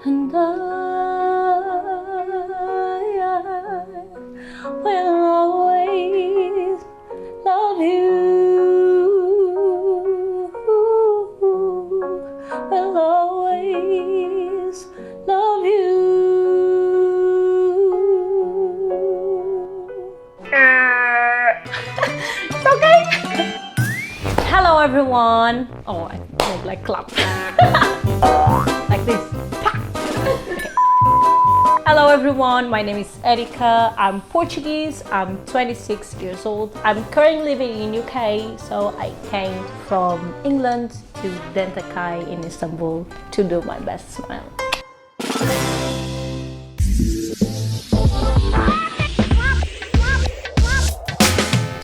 and I will always love you. Will always love you. It's okay. Hello everyone. Oh, I don't like clap. Like this. Okay. Hello everyone, my name is Erica. I'm Portuguese. I'm 26 years old. I'm currently living in UK, so I came from England to Dentakay in Istanbul to do my best smile.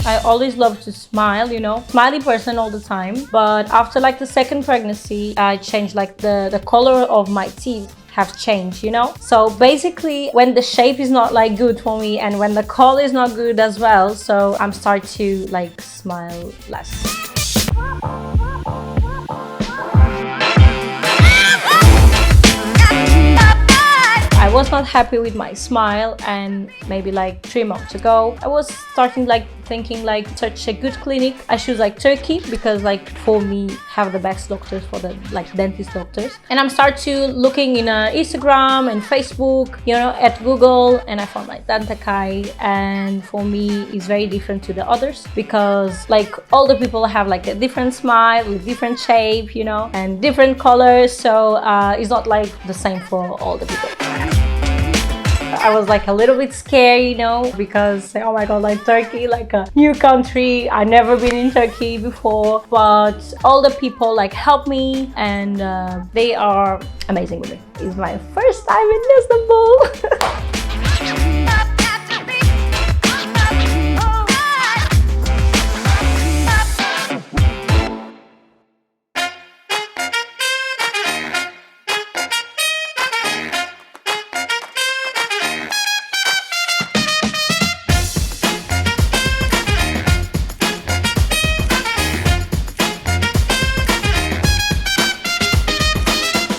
I always love to smile, you know, smiley person all the time. But after like the second pregnancy, I changed like the color of my teeth have changed, you know. So basically when the shape is not like good for me and when the color is not good as well, so I'm starting to like smile less. I was not happy with my smile, and maybe like 3 months ago I was starting like thinking like search a good clinic. I choose like Turkey because like for me have the best doctors for the like dentist doctors, and I'm start to looking in Instagram and Facebook, you know, at Google, and I found like Dentakay, and for me it's very different to the others because like all the people have like a different smile with different shape, you know, and different colors, so it's not like the same for all the people. I was like a little bit scared, you know, because oh my god, like Turkey, like a new country. I never been in Turkey before, but all the people like help me, and they are amazing with me. It's my first time in Istanbul.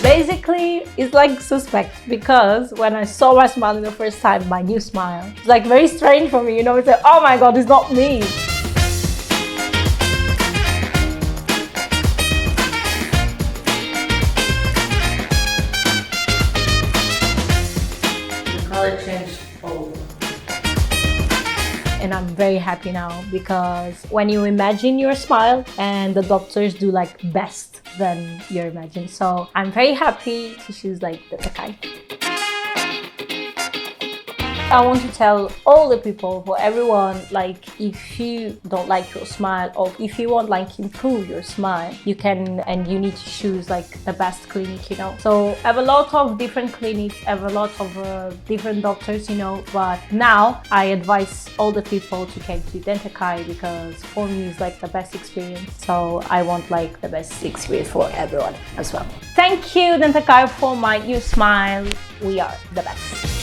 Basically, it's like suspect because when I saw my smile the first time, my new smile, it's like very strange for me, you know. It's like, oh my god, it's not me. The color changed all. And I'm very happy now because when you imagine your smile and the doctors do like best than you imagine, so I'm very happy to choose like Dentakay. I want to tell all the people, for everyone, like if you don't like your smile or if you want like improve your smile, you can, and you need to choose like the best clinic, you know. So I have a lot of different clinics, I have a lot of different doctors, you know, but now I advise all the people to come to Dentakay because for me it's like the best experience. So I want like the best experience for everyone as well. Thank you Dentakay for my new smile. We are the best.